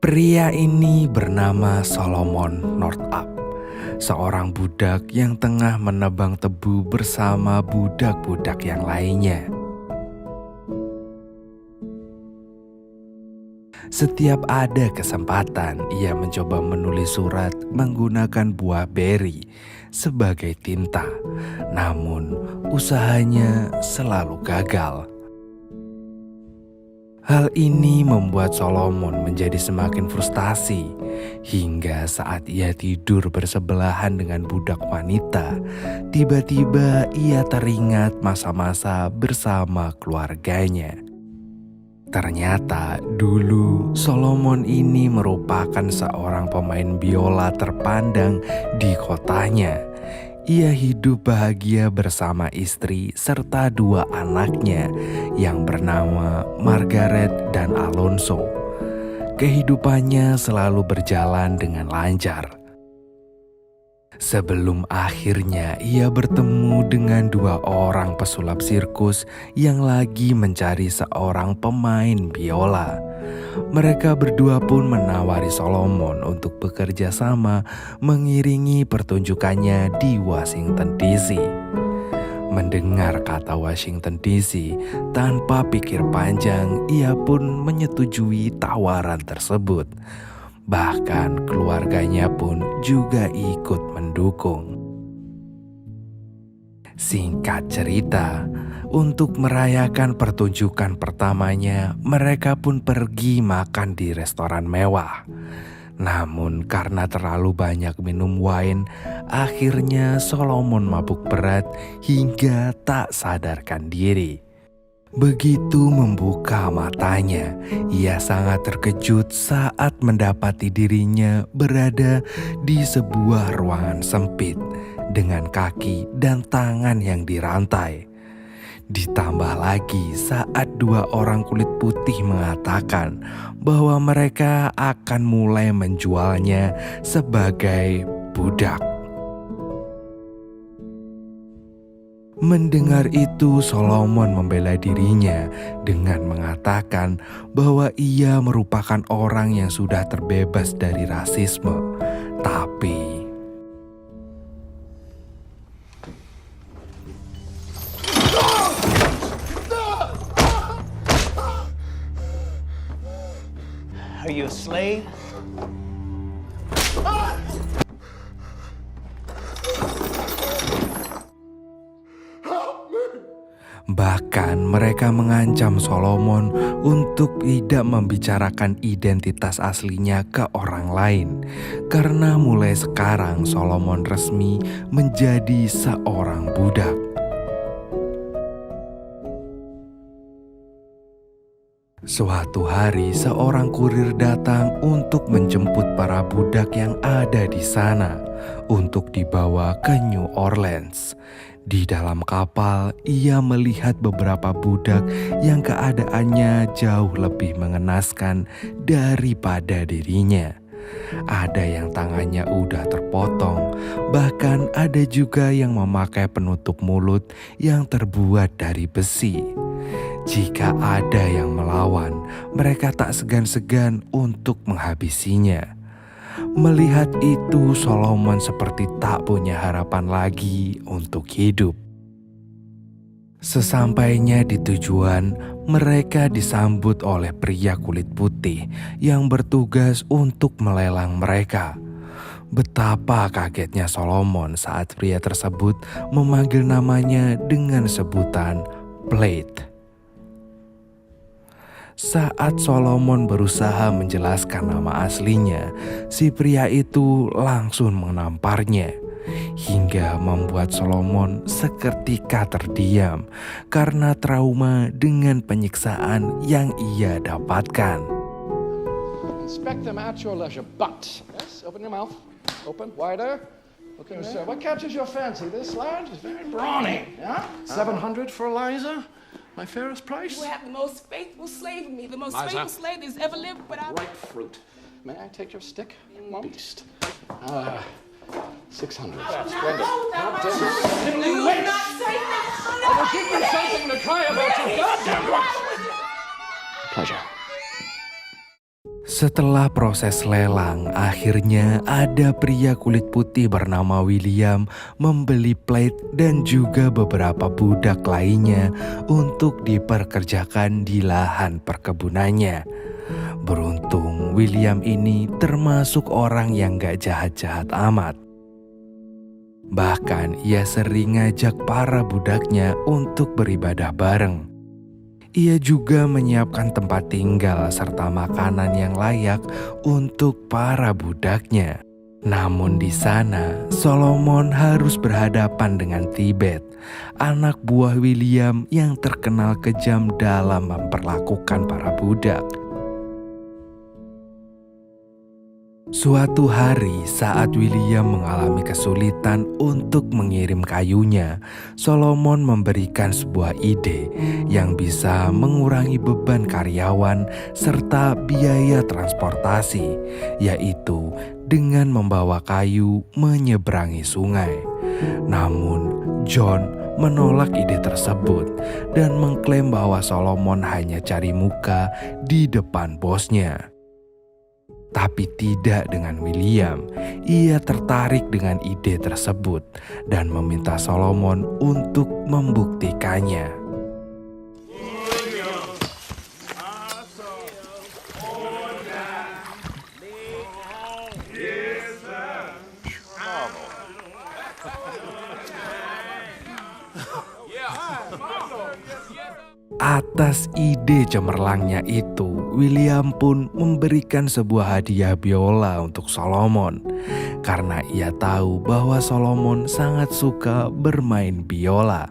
Pria ini bernama Solomon Northup, seorang budak yang tengah menebang tebu bersama budak-budak yang lainnya. Setiap ada kesempatan, ia mencoba menulis surat menggunakan buah beri sebagai tinta. Namun, usahanya selalu gagal. Hal ini membuat Solomon menjadi semakin frustasi hingga saat ia tidur bersebelahan dengan budak wanita, tiba-tiba ia teringat masa-masa bersama keluarganya. Ternyata dulu Solomon ini merupakan seorang pemain biola terpandang di kotanya. Ia hidup bahagia bersama istri serta dua anaknya yang bernama Margaret dan Alonso. Kehidupannya selalu berjalan dengan lancar. Sebelum akhirnya ia bertemu dengan dua orang pesulap sirkus yang lagi mencari seorang pemain biola. Mereka berdua pun menawari Solomon untuk bekerja sama mengiringi pertunjukannya di Washington DC. Mendengar kata Washington DC, tanpa pikir panjang ia pun menyetujui tawaran tersebut. Bahkan keluarganya pun juga ikut mendukung. Singkat cerita, untuk merayakan pertunjukan pertamanya, mereka pun pergi makan di restoran mewah. Namun karena terlalu banyak minum wine, akhirnya Solomon mabuk berat hingga tak sadarkan diri. Begitu membuka matanya, ia sangat terkejut saat mendapati dirinya berada di sebuah ruangan sempit dengan kaki dan tangan yang dirantai. Ditambah lagi saat dua orang kulit putih mengatakan bahwa mereka akan mulai menjualnya sebagai budak. Mendengar itu, Solomon membela dirinya dengan mengatakan bahwa ia merupakan orang yang sudah terbebas dari rasisme. Tapi Are you a slave? bahkan mereka mengancam Solomon untuk tidak membicarakan identitas aslinya ke orang lain. Karena mulai sekarang Solomon resmi menjadi seorang budak. Suatu hari seorang kurir datang untuk menjemput para budak yang ada di sana untuk dibawa ke New Orleans. Di dalam kapal, ia melihat beberapa budak yang keadaannya jauh lebih mengenaskan daripada dirinya. Ada yang tangannya udah terpotong, bahkan ada juga yang memakai penutup mulut yang terbuat dari besi. Jika ada yang melawan, mereka tak segan-segan untuk menghabisinya. Melihat itu, Solomon seperti tak punya harapan lagi untuk hidup. Sesampainya di tujuan, mereka disambut oleh pria kulit putih yang bertugas untuk melelang mereka. Betapa kagetnya Solomon saat pria tersebut memanggil namanya dengan sebutan Blade. Saat Solomon berusaha menjelaskan nama aslinya, si pria itu langsung menamparnya. Hingga membuat Solomon seketika terdiam karena trauma dengan penyiksaan yang ia dapatkan. Inspect them at your leisure, but yes, open your mouth, open wider. Looking there. What catches your fancy? This lad is very brawny. Yeah, 700 for Eliza. My fairest price? You have the most faithful slave of me, the most Liza. faithful slave that's ever lived, but I... Ripe fruit. May I take your stick, beast? 600. You will not say that. cry about your goddamn work. Pleasure. Setelah proses lelang, akhirnya ada pria kulit putih bernama William membeli Plate dan juga beberapa budak lainnya untuk diperkerjakan di lahan perkebunannya. Beruntung William ini termasuk orang yang gak jahat-jahat amat. Bahkan ia sering ngajak para budaknya untuk beribadah bareng. Ia juga menyiapkan tempat tinggal serta makanan yang layak untuk para budaknya. Namun di sana, Solomon harus berhadapan dengan Tibet, anak buah William yang terkenal kejam dalam memperlakukan para budak. Suatu hari saat William mengalami kesulitan untuk mengirim kayunya, Solomon memberikan sebuah ide yang bisa mengurangi beban karyawan serta biaya transportasi, yaitu dengan membawa kayu menyeberangi sungai. Namun, John menolak ide tersebut dan mengklaim bahwa Solomon hanya cari muka di depan bosnya. Tapi tidak dengan William. Ia tertarik dengan ide tersebut dan meminta Solomon untuk membuktikannya. Atas ide cemerlangnya itu, William pun memberikan sebuah hadiah biola untuk Solomon karena ia tahu bahwa Solomon sangat suka bermain biola.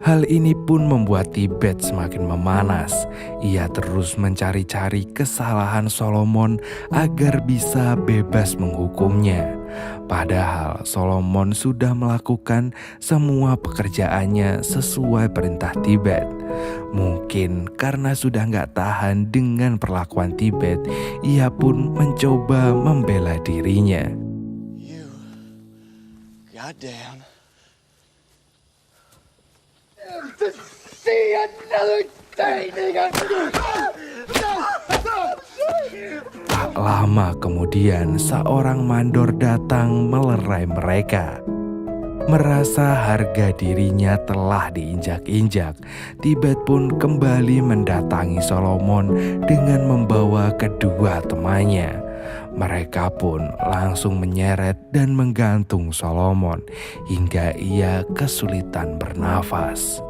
Hal ini pun membuat Tibet semakin memanas. Ia terus mencari-cari kesalahan Solomon agar bisa bebas menghukumnya. Padahal Solomon sudah melakukan semua pekerjaannya sesuai perintah Tibet. Mungkin karena sudah gak tahan dengan perlakuan Tibet, ia pun mencoba membela dirinya. You goddamn. To see another day, nigga. Tak lama kemudian seorang mandor datang melerai mereka. Merasa harga dirinya telah diinjak-injak, Tibet pun kembali mendatangi Solomon dengan membawa kedua temannya. Mereka pun langsung menyeret dan menggantung Solomon hingga ia kesulitan bernafas.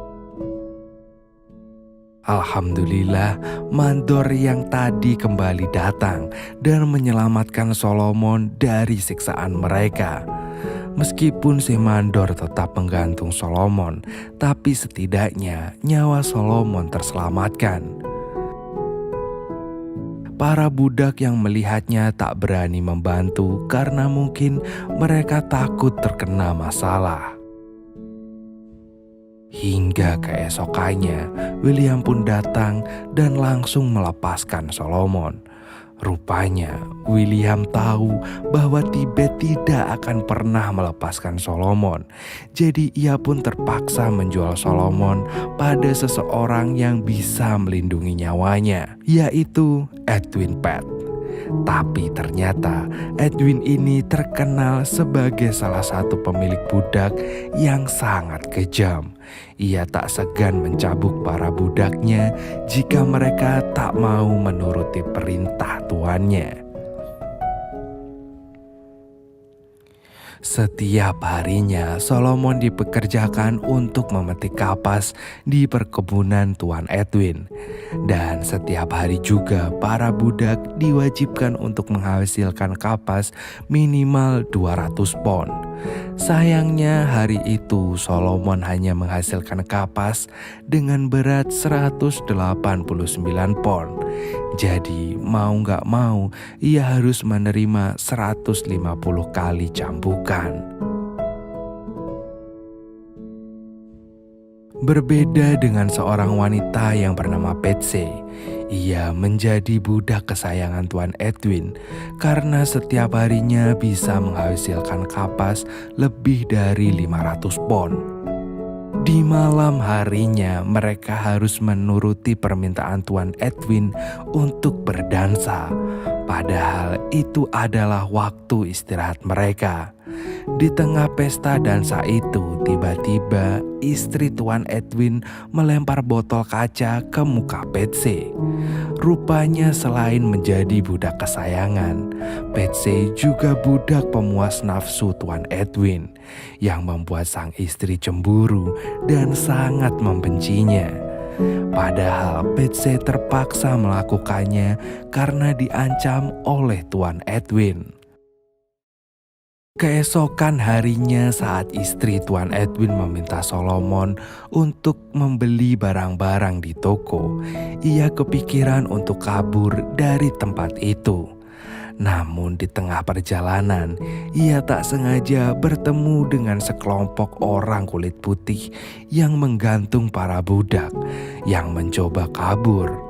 Alhamdulillah, mandor yang tadi kembali datang dan menyelamatkan Solomon dari siksaan mereka. Meskipun si mandor tetap menggantung Solomon, tapi setidaknya nyawa Solomon terselamatkan. Para budak yang melihatnya tak berani membantu karena mungkin mereka takut terkena masalah. Hingga keesokannya, William pun datang dan langsung melepaskan Solomon. Rupanya, William tahu bahwa Tibet tidak akan pernah melepaskan Solomon. Jadi ia pun terpaksa menjual Solomon pada seseorang yang bisa melindungi nyawanya, yaitu Edwin Pett. Tapi ternyata Edwin ini terkenal sebagai salah satu pemilik budak yang sangat kejam. Ia tak segan mencabuk para budaknya jika mereka tak mau menuruti perintah tuannya. Setiap harinya Solomon dipekerjakan untuk memetik kapas di perkebunan Tuan Edwin. Dan setiap hari juga para budak diwajibkan untuk menghasilkan kapas minimal 200 pon. Sayangnya hari itu Solomon hanya menghasilkan kapas dengan berat 189 pon. Jadi mau gak mau ia harus menerima 150 kali cambukan. Berbeda dengan seorang wanita yang bernama Betsy, ia menjadi budak kesayangan Tuan Edwin karena setiap harinya bisa menghasilkan kapas lebih dari 500 pon. Di malam harinya mereka harus menuruti permintaan Tuan Edwin untuk berdansa. Padahal itu adalah waktu istirahat mereka. Di tengah pesta dansa itu, tiba-tiba istri Tuan Edwin melempar botol kaca ke muka Patsy. Rupanya selain menjadi budak kesayangan, Patsy juga budak pemuas nafsu Tuan Edwin yang membuat sang istri cemburu dan sangat membencinya. Padahal Patsy terpaksa melakukannya karena diancam oleh Tuan Edwin. Keesokan harinya saat istri Tuan Edwin meminta Solomon untuk membeli barang-barang di toko, ia kepikiran untuk kabur dari tempat itu. Namun di tengah perjalanan, ia tak sengaja bertemu dengan sekelompok orang kulit putih yang menggantung para budak yang mencoba kabur.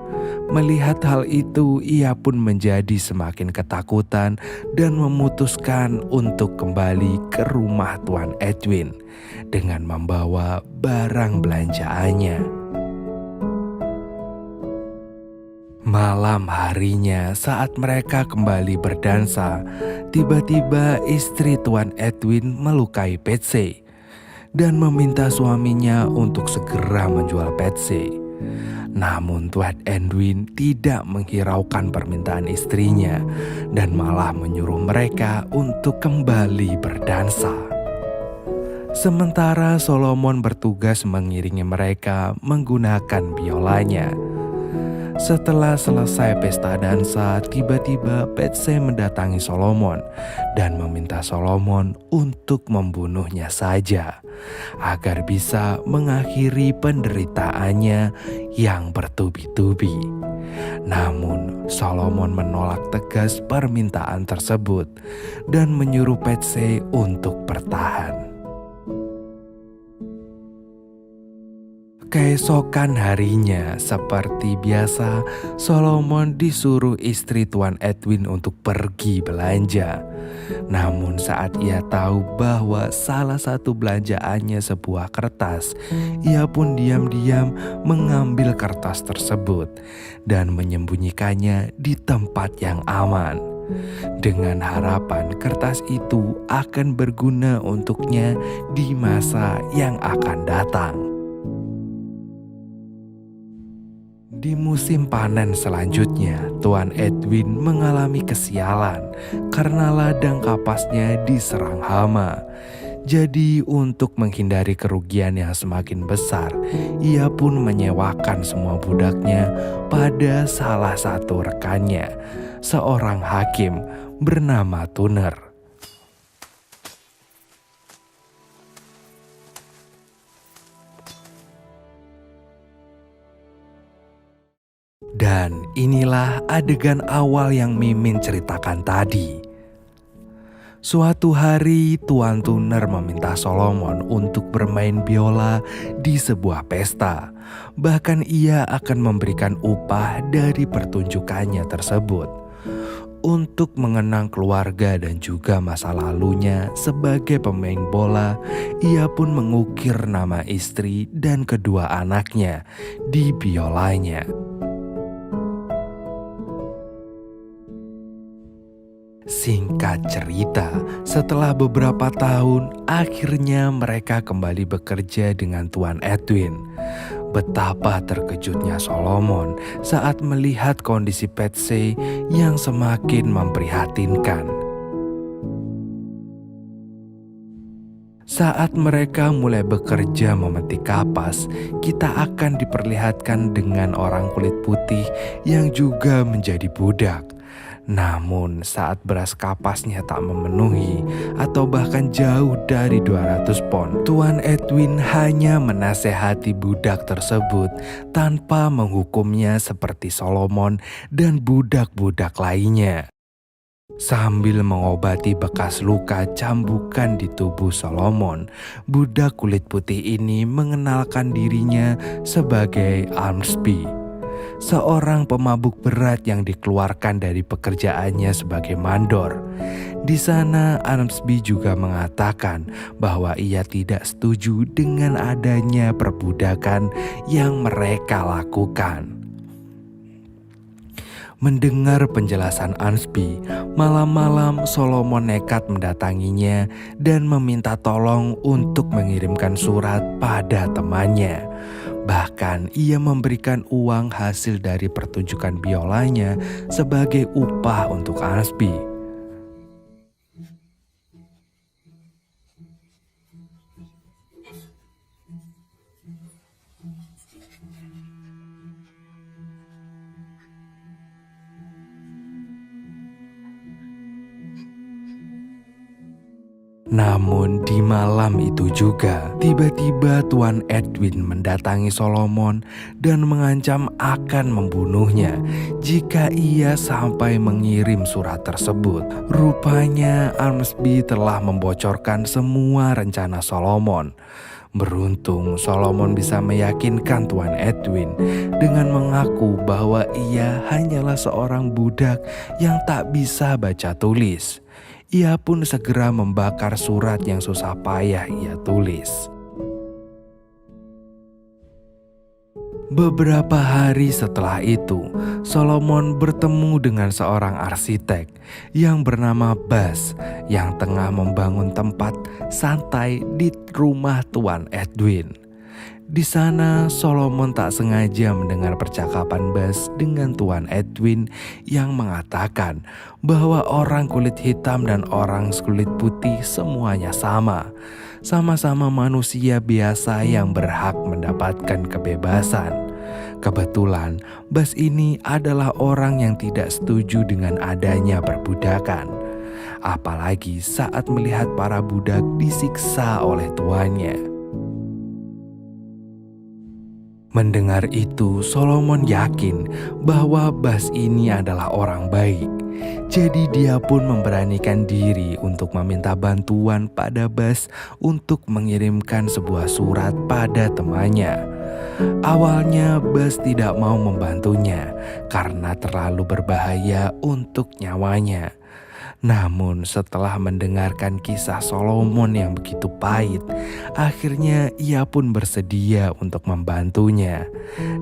Melihat hal itu, ia pun menjadi semakin ketakutan dan memutuskan untuk kembali ke rumah Tuan Edwin dengan membawa barang belanjaannya. Malam harinya saat mereka kembali berdansa, tiba-tiba istri Tuan Edwin melukai Patsy dan meminta suaminya untuk segera menjual Patsy. Namun Tuan Edwin tidak menghiraukan permintaan istrinya dan malah menyuruh mereka untuk kembali berdansa. Sementara Solomon bertugas mengiringi mereka menggunakan biolanya. Setelah selesai pesta dansa, tiba-tiba Patsy mendatangi Solomon dan meminta Solomon untuk membunuhnya saja agar bisa mengakhiri penderitaannya yang bertubi-tubi. Namun Solomon menolak tegas permintaan tersebut dan menyuruh Patsy untuk bertahan. Keesokan harinya, seperti biasa, Solomon disuruh istri Tuan Edwin untuk pergi belanja. Namun saat ia tahu bahwa salah satu belanjaannya sebuah kertas, ia pun diam-diam mengambil kertas tersebut dan menyembunyikannya di tempat yang aman. Dengan harapan kertas itu akan berguna untuknya di masa yang akan datang. Di musim panen selanjutnya, Tuan Edwin mengalami kesialan karena ladang kapasnya diserang hama. Jadi untuk menghindari kerugian yang semakin besar, ia pun menyewakan semua budaknya pada salah satu rekannya, seorang hakim bernama Tuner. Dan inilah adegan awal yang Mimin ceritakan tadi. Suatu hari Tuan Tuner meminta Solomon untuk bermain biola di sebuah pesta. Bahkan ia akan memberikan upah dari pertunjukannya tersebut. Untuk mengenang keluarga dan juga masa lalunya sebagai pemain bola, ia pun mengukir nama istri dan kedua anaknya di biolanya. Singkat cerita, setelah beberapa tahun, akhirnya mereka kembali bekerja dengan Tuan Edwin. Betapa terkejutnya Solomon saat melihat kondisi Patsy yang semakin memprihatinkan. Saat mereka mulai bekerja memetik kapas, kita akan diperlihatkan dengan orang kulit putih yang juga menjadi budak. Namun saat beras kapasnya tak memenuhi atau bahkan jauh dari 200 pon, Tuan Edwin hanya menasehati budak tersebut tanpa menghukumnya seperti Solomon dan budak-budak lainnya. Sambil mengobati bekas luka cambukan di tubuh Solomon, budak kulit putih ini mengenalkan dirinya sebagai Armsby. seorang pemabuk berat yang dikeluarkan dari pekerjaannya sebagai mandor. Di sana Armsby juga mengatakan bahwa ia tidak setuju dengan adanya perbudakan yang mereka lakukan. Mendengar penjelasan Armsby, malam-malam Solomon nekat mendatanginya dan meminta tolong untuk mengirimkan surat pada temannya. Bahkan ia memberikan uang hasil dari pertunjukan biolanya sebagai upah untuk Armsby. Namun di malam itu juga, tiba-tiba Tuan Edwin mendatangi Solomon dan mengancam akan membunuhnya jika ia sampai mengirim surat tersebut. Rupanya Armsby telah membocorkan semua rencana Solomon. Beruntung Solomon bisa meyakinkan Tuan Edwin dengan mengaku bahwa ia hanyalah seorang budak yang tak bisa baca tulis. Ia pun segera membakar surat yang susah payah ia tulis. Beberapa hari setelah itu, Solomon bertemu dengan seorang arsitek yang bernama Bas yang tengah membangun tempat santai di rumah Tuan Edwin. Di sana Solomon tak sengaja mendengar percakapan Bas dengan Tuan Edwin yang mengatakan bahwa orang kulit hitam dan orang kulit putih semuanya sama. Sama-sama manusia biasa yang berhak mendapatkan kebebasan. Kebetulan Bas ini adalah orang yang tidak setuju dengan adanya perbudakan. Apalagi saat melihat para budak disiksa oleh tuannya. Mendengar itu, Solomon yakin bahwa Bas ini adalah orang baik. Jadi dia pun memberanikan diri untuk meminta bantuan pada Bas untuk mengirimkan sebuah surat pada temannya. Awalnya Bas tidak mau membantunya karena terlalu berbahaya untuk nyawanya. Namun setelah mendengarkan kisah Solomon yang begitu pahit, akhirnya ia pun bersedia untuk membantunya.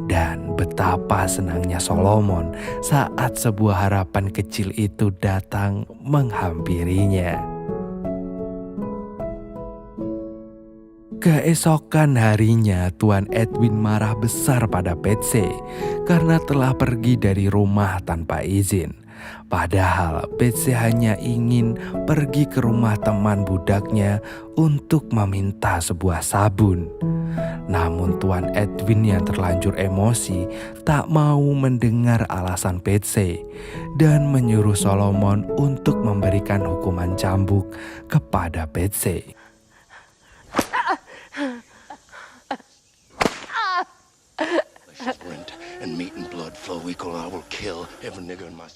Dan betapa senangnya Solomon saat sebuah harapan kecil itu datang menghampirinya. Keesokan harinya Tuan Edwin marah besar pada Betsy karena telah pergi dari rumah tanpa izin. Padahal Betsy hanya ingin pergi ke rumah teman budaknya untuk meminta sebuah sabun. Namun Tuan Edwin yang terlanjur emosi tak mau mendengar alasan Betsy dan menyuruh Solomon untuk memberikan hukuman cambuk kepada Betsy. Rent and meat and blood flow equal. I will kill every nigger in my.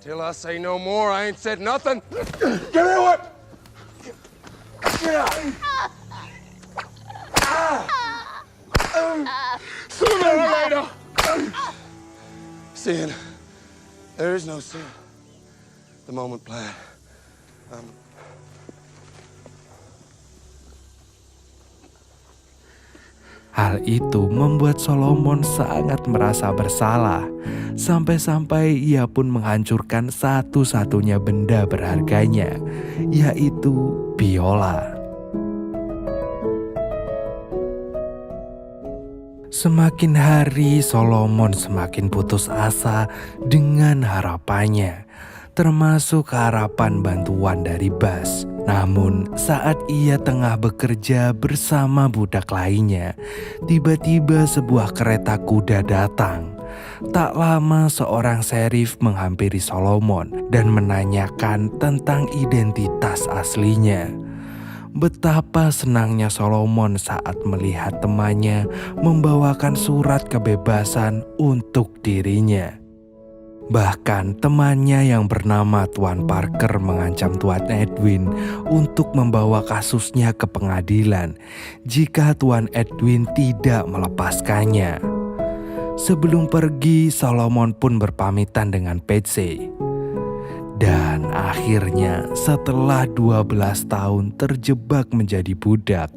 Till I say no more, I ain't said nothing. Give me what? Get out. Sooner or later. Sin. There is no sin. The moment plan. Hal itu membuat Solomon sangat merasa bersalah, sampai-sampai ia pun menghancurkan satu-satunya benda berharganya, yaitu biola. Semakin hari Solomon semakin putus asa dengan harapannya, termasuk harapan bantuan dari Bas. Namun saat ia tengah bekerja bersama budak lainnya, tiba-tiba sebuah kereta kuda datang. Tak lama seorang serif menghampiri Solomon dan menanyakan tentang identitas aslinya. Betapa senangnya Solomon saat melihat temannya membawakan surat kebebasan untuk dirinya. Bahkan temannya yang bernama Tuan Parker mengancam Tuan Edwin untuk membawa kasusnya ke pengadilan jika Tuan Edwin tidak melepaskannya. Sebelum pergi, Solomon pun berpamitan dengan Patsy. Dan akhirnya setelah 12 tahun terjebak menjadi budak,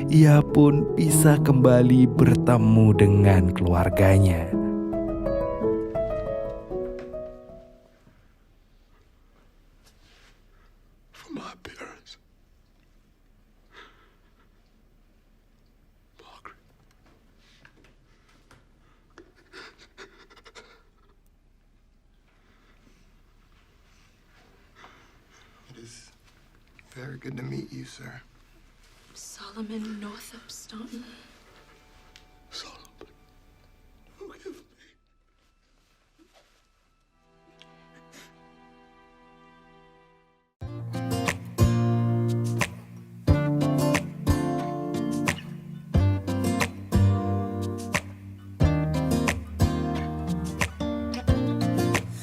ia pun bisa kembali bertemu dengan keluarganya. For my parents. Margaret. It is very good to meet you, sir. Solomon Northup Staunton. Solomon, forgive me.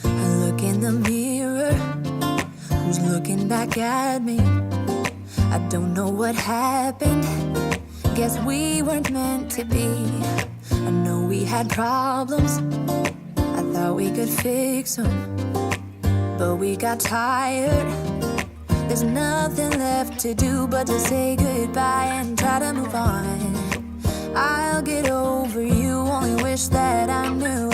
I look in the mirror, who's looking back at me? I don't know what happened, guess we weren't meant to be. I know we had problems, I thought we could fix them, but we got tired. There's nothing left to do but to say goodbye and try to move on. I'll get over you, only wish that I knew